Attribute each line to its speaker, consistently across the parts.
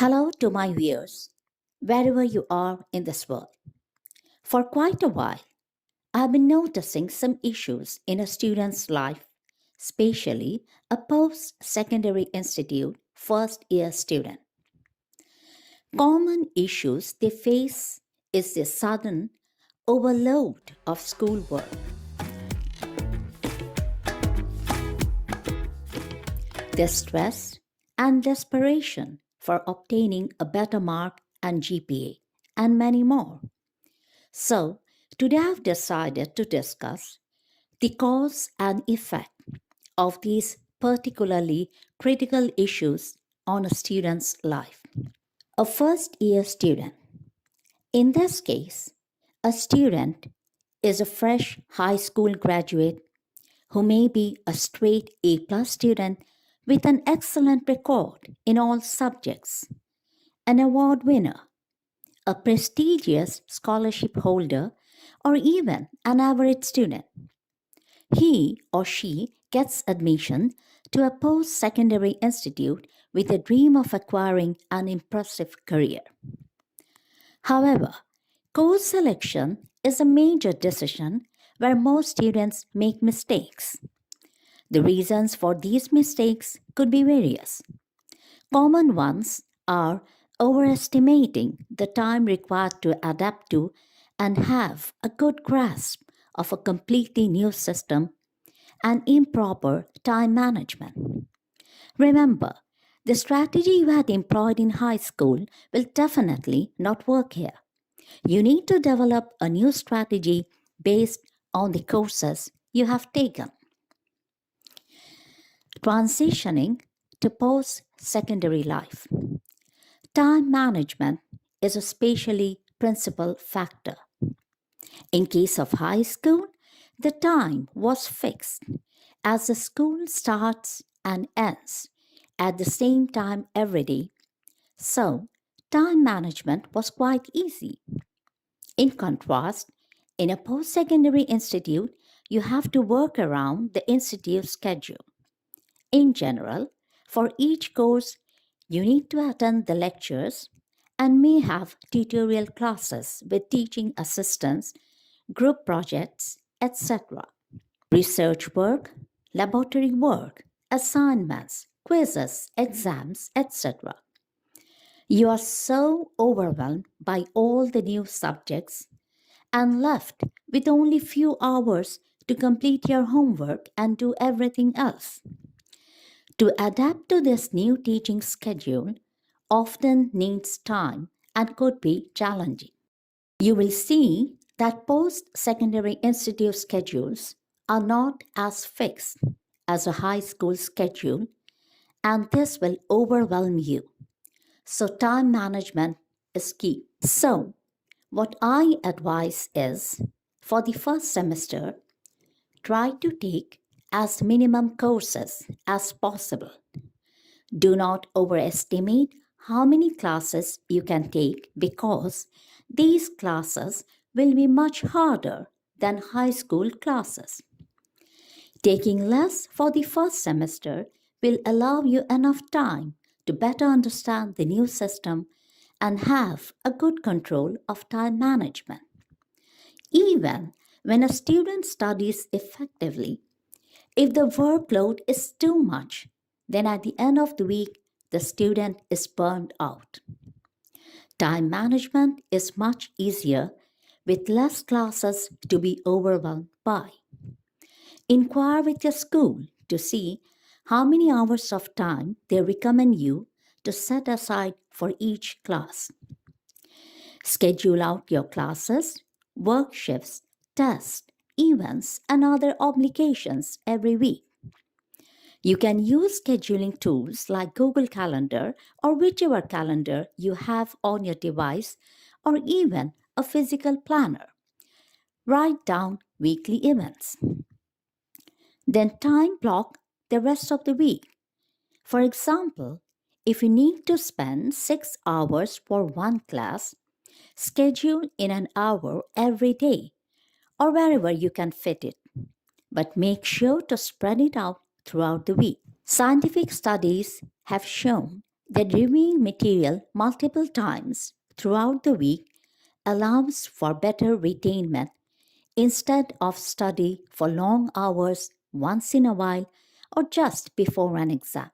Speaker 1: Hello to my viewers, wherever you are in this world. For quite a while, I've been noticing some issues in a student's life, especially a post secondary institute first year student. Common issues they face is the sudden overload of schoolwork, their stress, and desperation for obtaining a better mark and GPA, and many more. So, today I've decided to discuss the cause and effect of these particularly critical issues on a student's life. A first year student. In this case, a student is a fresh high school graduate who may be a straight A plus student with an excellent record in all subjects, an award winner, a prestigious scholarship holder, or even an average student. He or she gets admission to a post secondary institute with a dream of acquiring an impressive career. However, course selection is a major decision where most students make mistakes. The reasons for these mistakes could be various. Common ones are overestimating the time required to adapt to and have a good grasp of a completely new system and improper time management. Remember, the strategy you had employed in high school will definitely not work here. You need to develop a new strategy based on the courses you have taken. Transitioning to post secondary life. Time management is a spatially principal factor. In case of high school, the time was fixed as the school starts and ends at the same time every day, so time management was quite easy. In contrast, in a post secondary institute, you have to work around the institute's schedule. In general, for each course, you need to attend the lectures and may have tutorial classes with teaching assistants, group projects, etc. Research work, laboratory work, assignments, quizzes, exams, etc. You are so overwhelmed by all the new subjects and left with only few hours to complete your homework and do everything else. To adapt to this new teaching schedule often needs time and could be challenging. You will see that post secondary institute schedules are not as fixed as a high school schedule, and this will overwhelm you. So, time management is key. So, what I advise is for the first semester, try to take as minimum courses as possible. Do not overestimate how many classes you can take because these classes will be much harder than high school classes. Taking less for the first semester will allow you enough time to better understand the new system and have a good control of time management. Even when a student studies effectively, if the workload is too much, then at the end of the week, the student is burned out. Time management is much easier with less classes to be overwhelmed by. Inquire with your school to see how many hours of time they recommend you to set aside for each class. Schedule out your classes, work shifts, tests, events, and other obligations every week. You can use scheduling tools like Google Calendar or whichever calendar you have on your device, or even a physical planner. Write down weekly events. Then time block the rest of the week. For example, if you need to spend 6 hours for one class, schedule in an hour every day or wherever you can fit it, but make sure to spread it out throughout the week. Scientific studies have shown that reviewing material multiple times throughout the week allows for better retainment instead of study for long hours once in a while or just before an exam.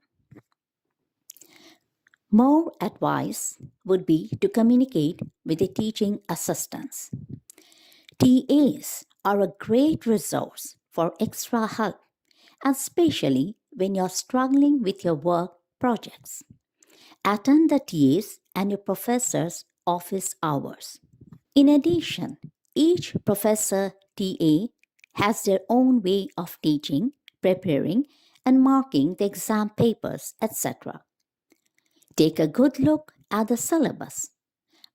Speaker 1: More advice would be to communicate with the teaching assistants. TAs are a great resource for extra help, especially when you're struggling with your work projects. Attend the TA's and your professor's office hours. In addition, each professor TA has their own way of teaching, preparing, and marking the exam papers, etc. Take a good look at the syllabus.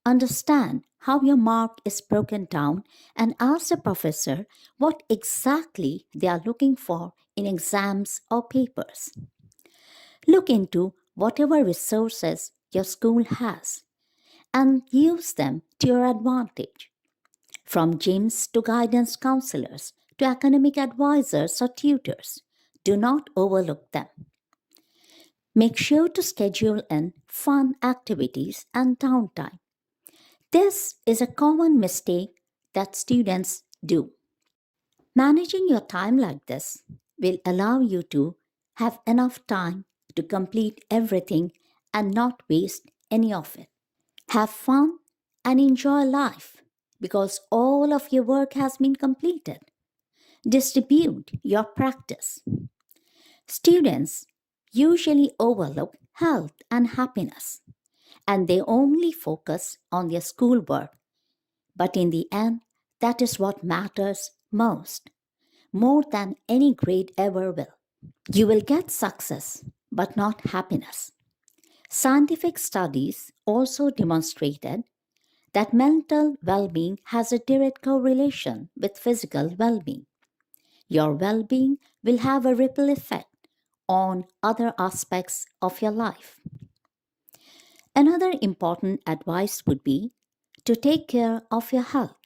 Speaker 1: Understand how your mark is broken down and ask the professor what exactly they are looking for in exams or papers. Look into whatever resources your school has and use them to your advantage. From gyms to guidance counselors to academic advisors or tutors, do not overlook them. Make sure to schedule in fun activities and downtime. This is a common mistake that students do. Managing your time like this will allow you to have enough time to complete everything and not waste any of it. Have fun and enjoy life because all of your work has been completed. Distribute your practice. Students usually overlook health and happiness and they only focus on their schoolwork. But in the end, that is what matters most, more than any grade ever will. You will get success, but not happiness. Scientific studies also demonstrated that mental well being has a direct correlation with physical well being. Your well being will have a ripple effect on other aspects of your life. Another important advice would be to take care of your health.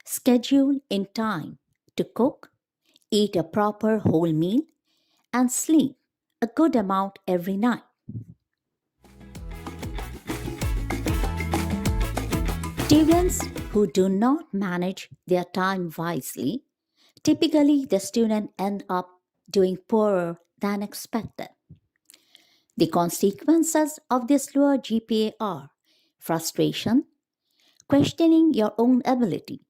Speaker 1: Schedule in time to cook, eat a proper whole meal, and sleep a good amount every night. Students who do not manage their time wisely, typically the student end up doing poorer than expected. The consequences of this lower GPA are frustration, questioning your own ability,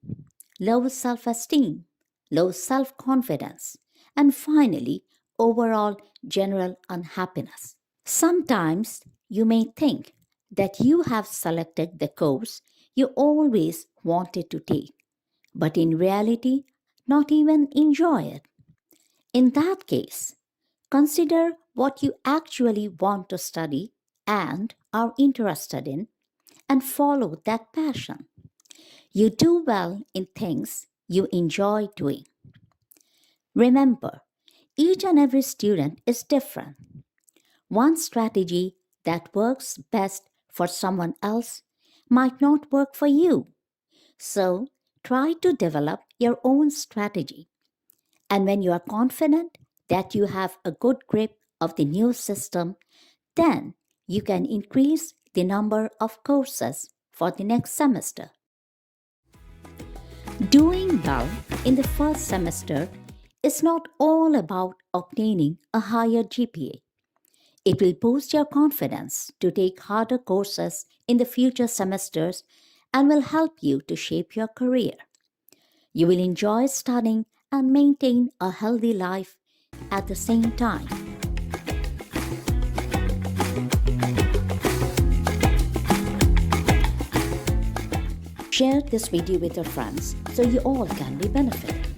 Speaker 1: low self esteem, low self confidence, and finally, overall general unhappiness. Sometimes you may think that you have selected the course you always wanted to take, but in reality, not even enjoy it. In that case, consider what you actually want to study and are interested in and follow that passion. You do well in things you enjoy doing. Remember, each and every student is different. One strategy that works best for someone else might not work for you. So, try to develop your own strategy. And when you are confident that you have a good grip of the new system, then you can increase the number of courses for the next semester. Doing well in the first semester is not all about obtaining a higher GPA. It will boost your confidence to take harder courses in the future semesters and will help you to shape your career. You will enjoy studying and maintain a healthy life at the same time. Share this video with your friends so you all can be benefited.